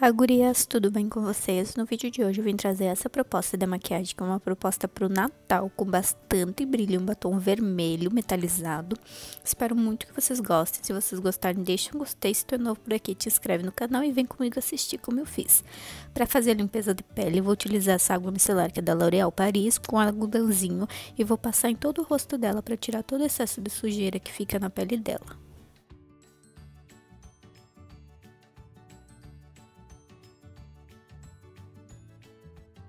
Olá, gurias, tudo bem com vocês? No vídeo de hoje eu vim trazer essa proposta de maquiagem, que é uma proposta para o Natal, com bastante brilho, um batom vermelho metalizado. Espero muito que vocês gostem. Se vocês gostarem, deixa um gostei. Se tu é novo por aqui, te inscreve no canal e vem comigo assistir como eu fiz. Para fazer a limpeza de pele, eu vou utilizar essa água micelar, que é da L'Oréal Paris, com algodãozinho, e vou passar em todo o rosto dela para tirar todo o excesso de sujeira que fica na pele dela.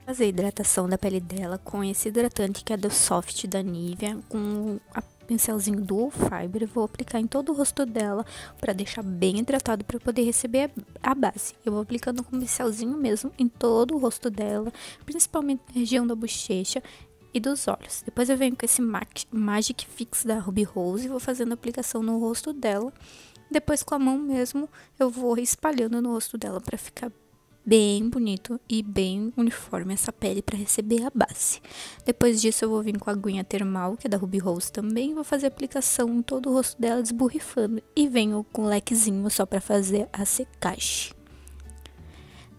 Fazer a hidratação da pele dela com esse hidratante que é do Soft da Nivea, com a pincelzinho Dual Fiber. Vou aplicar em todo o rosto dela para deixar bem hidratado para poder receber a base. Eu vou aplicando com o pincelzinho mesmo em todo o rosto dela, principalmente na região da bochecha e dos olhos. Depois eu venho com esse Magic Fix da Ruby Rose e vou fazendo a aplicação no rosto dela. Depois com a mão mesmo eu vou espalhando no rosto dela para ficar bem bonito e bem uniforme essa pele para receber a base. Depois disso eu vou vir com a aguinha termal, que é da Ruby Rose também, vou fazer a aplicação em todo o rosto dela desborrifando e venho com um lequezinho só para fazer a secagem.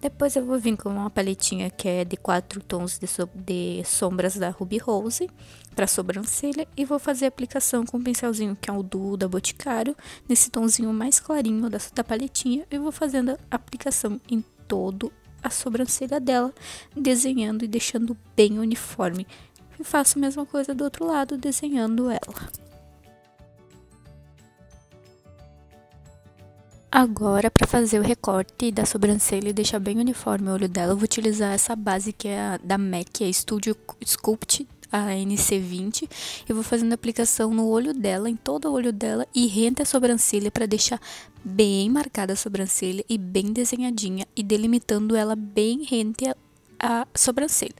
Depois eu vou vir com uma paletinha que é de 4 tons de sombras da Ruby Rose para sobrancelha e vou fazer a aplicação com um pincelzinho que é o Duo da Boticário, nesse tonzinho mais clarinho da paletinha, e vou fazendo a aplicação em todo a sobrancelha dela, desenhando e deixando bem uniforme. E faço a mesma coisa do outro lado, desenhando ela. Agora, para fazer o recorte da sobrancelha e deixar bem uniforme o olho dela, eu vou utilizar essa base que é da MAC, é Studio Sculpt, a NC20. Eu vou fazendo a aplicação no olho dela, em todo o olho dela, e rente a sobrancelha para deixar bem marcada a sobrancelha e bem desenhadinha, e delimitando ela bem rente a sobrancelha.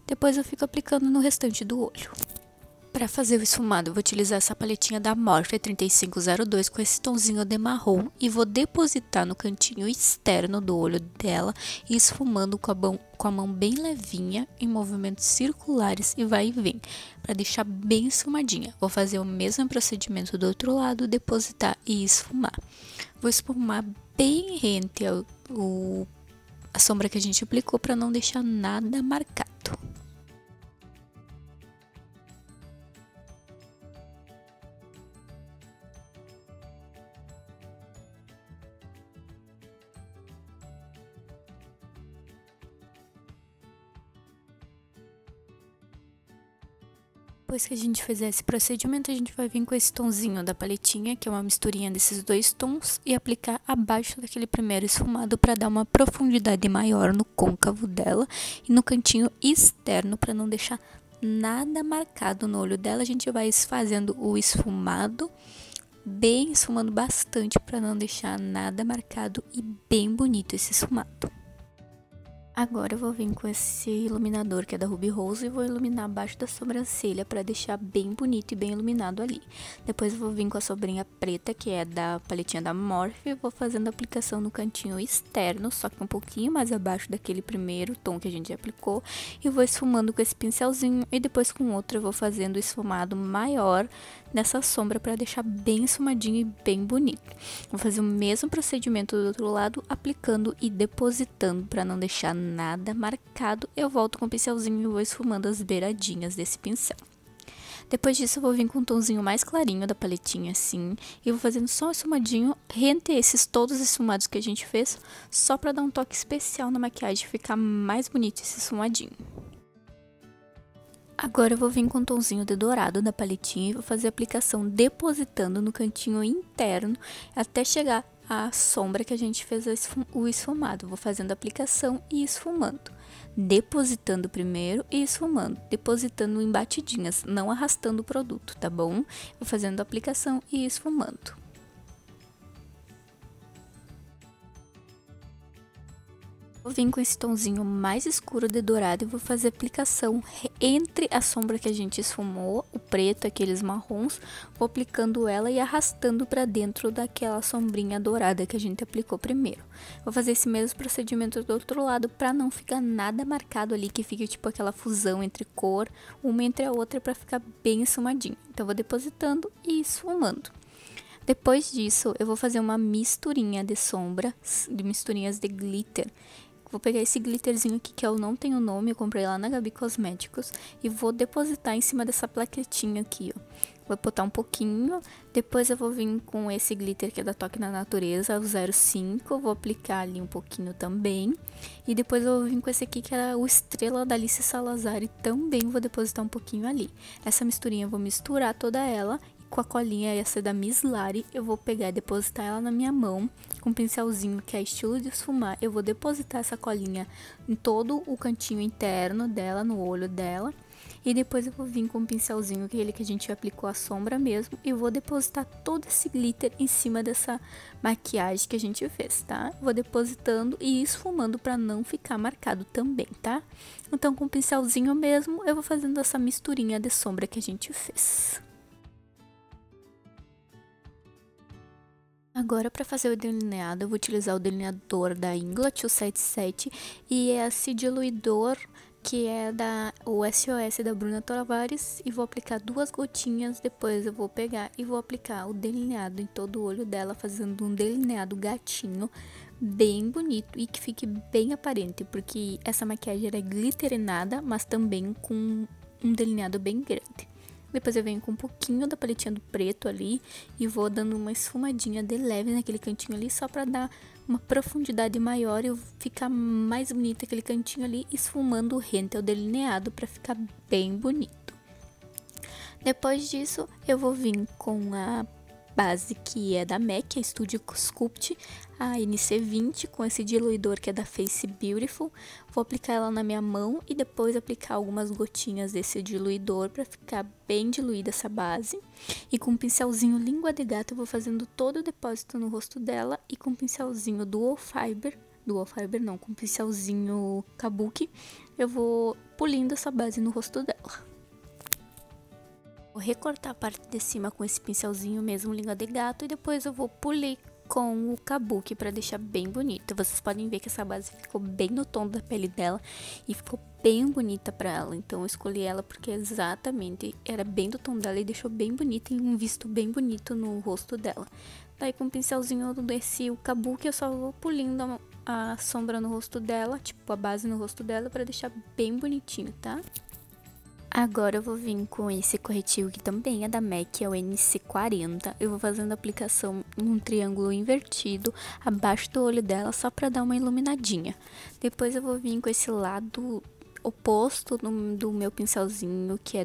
Depois eu fico aplicando no restante do olho. Para fazer o esfumado, eu vou utilizar essa paletinha da Morphe 3502 com esse tonzinho de marrom e vou depositar no cantinho externo do olho dela, e esfumando com a mão bem levinha, em movimentos circulares e vai e vem, para deixar bem esfumadinha. Vou fazer o mesmo procedimento do outro lado, depositar e esfumar. Vou esfumar bem rente a sombra que a gente aplicou para não deixar nada marcado. Depois que a gente fizer esse procedimento, a gente vai vir com esse tonzinho da paletinha, que é uma misturinha desses dois tons, e aplicar abaixo daquele primeiro esfumado para dar uma profundidade maior no côncavo dela e no cantinho externo, para não deixar nada marcado no olho dela. A gente vai fazendo o esfumado, bem esfumando bastante para não deixar nada marcado e bem bonito esse esfumado. Agora eu vou vir com esse iluminador que é da Ruby Rose e vou iluminar abaixo da sobrancelha para deixar bem bonito e bem iluminado ali. Depois eu vou vir com a sombrinha preta, que é da paletinha da Morphe, e vou fazendo a aplicação no cantinho externo, só que um pouquinho mais abaixo daquele primeiro tom que a gente aplicou, e vou esfumando com esse pincelzinho, e depois com outro eu vou fazendo o esfumado maior nessa sombra para deixar bem esfumadinho e bem bonito. Vou fazer o mesmo procedimento do outro lado, aplicando e depositando para não deixar nada marcado. Eu volto com o pincelzinho e vou esfumando as beiradinhas desse pincel. Depois disso eu vou vir com um tonzinho mais clarinho da paletinha assim, e vou fazendo só um esfumadinho rente esses todos os esfumados que a gente fez, só para dar um toque especial na maquiagem, ficar mais bonito esse esfumadinho. Agora eu vou vir com um tonzinho de dourado da paletinha e vou fazer a aplicação depositando no cantinho interno até chegar à sombra que a gente fez o esfumado. Vou fazendo a aplicação e esfumando, depositando primeiro e esfumando, depositando em batidinhas, não arrastando o produto, tá bom? Vou fazendo a aplicação e esfumando. Vou vir com esse tonzinho mais escuro de dourado e vou fazer aplicação entre a sombra que a gente esfumou, o preto, aqueles marrons, vou aplicando ela e arrastando para dentro daquela sombrinha dourada que a gente aplicou primeiro. Vou fazer esse mesmo procedimento do outro lado para não ficar nada marcado ali, que fique tipo aquela fusão entre cor, uma entre a outra, para ficar bem esfumadinho. Então vou depositando e esfumando. Depois disso, eu vou fazer uma misturinha de sombra, de misturinhas de glitter. Vou pegar esse glitterzinho aqui que eu não tenho nome, eu comprei lá na Gabi Cosméticos e vou depositar em cima dessa plaquetinha aqui, ó. Vou botar um pouquinho, depois eu vou vir com esse glitter que é da Toque na Natureza, o 05, vou aplicar ali um pouquinho também. E depois eu vou vir com esse aqui que é o Estrela da Alice Salazar e também vou depositar um pouquinho ali. Essa misturinha eu vou misturar toda ela. Com a colinha, essa da Miss Lari, eu vou pegar e depositar ela na minha mão com um pincelzinho que é estilo de esfumar. Eu vou depositar essa colinha em todo o cantinho interno dela, no olho dela. E depois eu vou vir com um pincelzinho, aquele que a gente aplicou a sombra mesmo, e vou depositar todo esse glitter em cima dessa maquiagem que a gente fez, tá? Vou depositando e esfumando para não ficar marcado também, tá? Então com o pincelzinho mesmo, eu vou fazendo essa misturinha de sombra que a gente fez. Agora, para fazer o delineado, eu vou utilizar o delineador da Ingla 277 e esse diluidor que é o SOS da Bruna Tavares e vou aplicar 2 gotinhas, depois eu vou pegar e vou aplicar o delineado em todo o olho dela, fazendo um delineado gatinho bem bonito e que fique bem aparente, porque essa maquiagem é glitterinada, mas também com um delineado bem grande. Depois eu venho com um pouquinho da paletinha do preto ali e vou dando uma esfumadinha de leve naquele cantinho ali, só pra dar uma profundidade maior e ficar mais bonito aquele cantinho ali, esfumando rente ao delineado pra ficar bem bonito. Depois disso, eu vou vir com a base que é da MAC, a Studio Sculpt, a NC20, com esse diluidor que é da Face Beautiful. Vou aplicar ela na minha mão e depois aplicar algumas gotinhas desse diluidor para ficar bem diluída essa base. E com um pincelzinho língua de gato eu vou fazendo todo o depósito no rosto dela e com um pincelzinho Dual Fiber não, com um pincelzinho Kabuki, eu vou polindo essa base no rosto dela. Vou recortar a parte de cima com esse pincelzinho mesmo, língua de gato, e depois eu vou polir com o Kabuki para deixar bem bonito. Vocês podem ver que essa base ficou bem no tom da pele dela e ficou bem bonita para ela. Então eu escolhi ela porque exatamente era bem do tom dela e deixou bem bonita e um visto bem bonito no rosto dela. Daí com o pincelzinho desse o Kabuki eu só vou polindo a sombra no rosto dela, tipo a base no rosto dela, para deixar bem bonitinho, tá? Agora eu vou vir com esse corretivo que também é da MAC, é o NC40. Eu vou fazendo a aplicação em um triângulo invertido abaixo do olho dela, só pra dar uma iluminadinha. Depois eu vou vir com esse lado oposto do meu pincelzinho, que é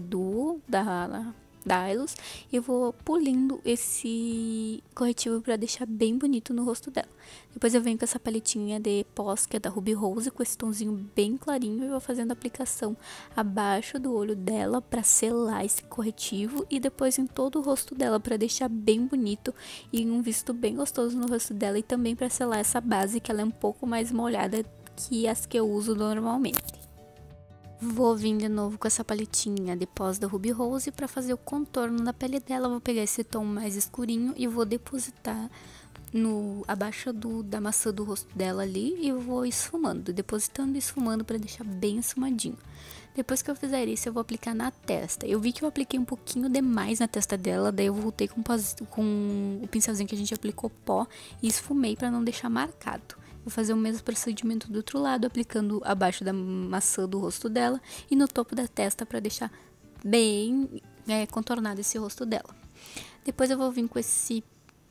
da Dylos, e eu vou polindo esse corretivo para deixar bem bonito no rosto dela. Depois eu venho com essa paletinha de pós, que é da Ruby Rose, com esse tomzinho bem clarinho, e vou fazendo a aplicação abaixo do olho dela para selar esse corretivo e depois em todo o rosto dela para deixar bem bonito e um visto bem gostoso no rosto dela, e também para selar essa base que ela é um pouco mais molhada que as que eu uso normalmente. Vou vir de novo com essa paletinha de pós da Ruby Rose para fazer o contorno da pele dela. Vou pegar esse tom mais escurinho e vou depositar abaixo da maçã do rosto dela ali e vou esfumando, depositando e esfumando para deixar bem esfumadinho. Depois que eu fizer isso, eu vou aplicar na testa. Eu vi que eu apliquei um pouquinho demais na testa dela, daí eu voltei com o pincelzinho que a gente aplicou pó e esfumei para não deixar marcado. Vou fazer o mesmo procedimento do outro lado, aplicando abaixo da maçã do rosto dela e no topo da testa para deixar bem contornado esse rosto dela. Depois eu vou vir com esse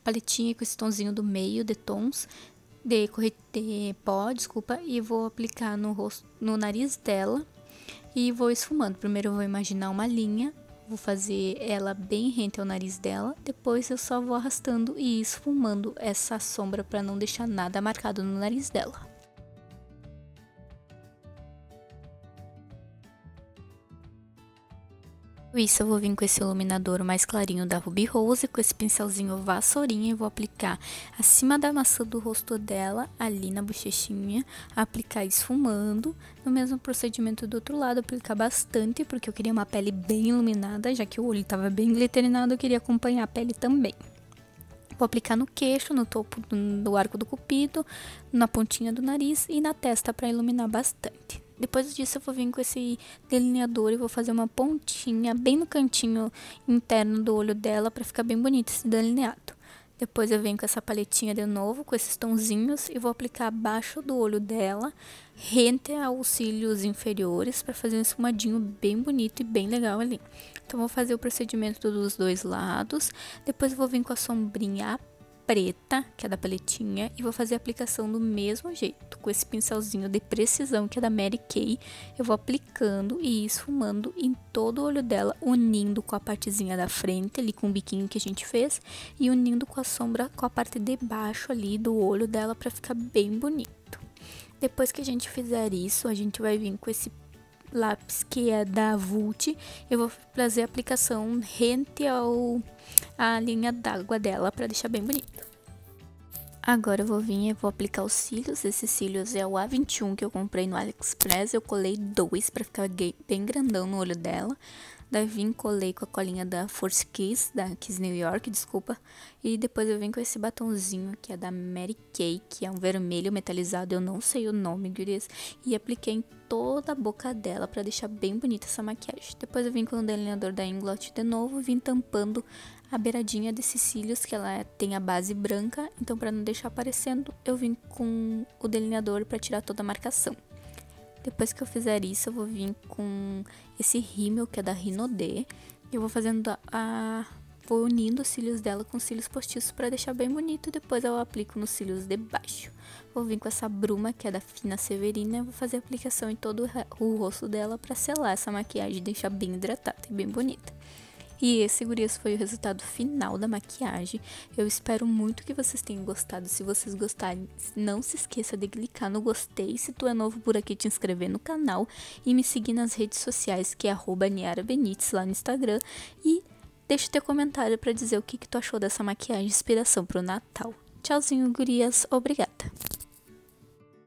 paletinha, com esse tonzinho do meio de tons de pó, e vou aplicar no nariz dela e vou esfumando. Primeiro eu vou imaginar uma linha, vou fazer ela bem rente ao nariz dela, depois eu só vou arrastando e esfumando essa sombra para não deixar nada marcado no nariz dela. Isso, eu vou vir com esse iluminador mais clarinho da Ruby Rose, com esse pincelzinho vassourinha, e vou aplicar acima da maçã do rosto dela, ali na bochechinha, aplicar esfumando. No mesmo procedimento do outro lado, aplicar bastante, porque eu queria uma pele bem iluminada, já que o olho estava bem glitterinado, eu queria acompanhar a pele também. Vou aplicar no queixo, no topo do arco do cupido, na pontinha do nariz e na testa para iluminar bastante. Depois disso eu vou vir com esse delineador e vou fazer uma pontinha bem no cantinho interno do olho dela para ficar bem bonito esse delineado. Depois eu venho com essa paletinha de novo, com esses tonzinhos, e vou aplicar abaixo do olho dela, rente aos cílios inferiores, para fazer um esfumadinho bem bonito e bem legal ali. Então, vou fazer o procedimento dos dois lados. Depois eu vou vir com a sombrinha preta, que é da paletinha, e vou fazer a aplicação do mesmo jeito, com esse pincelzinho de precisão, que é da Mary Kay. Eu vou aplicando e esfumando em todo o olho dela, unindo com a partezinha da frente, ali com o biquinho que a gente fez, e unindo com a sombra, com a parte de baixo ali do olho dela, pra ficar bem bonito. Depois que a gente fizer isso, a gente vai vir com esse lápis que é da Vult. Eu vou fazer a aplicação rente a linha d'água dela para deixar bem bonito. Agora eu vou vir e vou aplicar os cílios. Esses cílios é o A21 que eu comprei no AliExpress. Eu colei 2 para ficar bem grandão no olho dela. Daí vim, colei com a colinha da Force Kiss, da Kiss New York, desculpa. E depois eu vim com esse batonzinho que é da Mary Kay, que é um vermelho metalizado, eu não sei o nome, gurias. E apliquei em toda a boca dela pra deixar bem bonita essa maquiagem. Depois eu vim com o delineador da Inglot de novo, vim tampando a beiradinha desses cílios, que ela tem a base branca. Então, pra não deixar aparecendo, eu vim com o delineador pra tirar toda a marcação. Depois que eu fizer isso, eu vou vir com esse rímel, que é da Rinodê. Eu vou fazendo vou unindo os cílios dela com cílios postiços pra deixar bem bonito. Depois eu aplico nos cílios de baixo. Vou vir com essa bruma, que é da Fina Severina. Eu vou fazer a aplicação em todo o rosto dela pra selar essa maquiagem e deixar bem hidratada e bem bonita. E esse, gurias, foi o resultado final da maquiagem. Eu espero muito que vocês tenham gostado. Se vocês gostarem, não se esqueça de clicar no gostei. Se tu é novo por aqui, te inscrever no canal e me seguir nas redes sociais, que é @niarabenítez lá no Instagram. E deixa teu comentário pra dizer o que tu achou dessa maquiagem, inspiração pro Natal. Tchauzinho, gurias. Obrigada.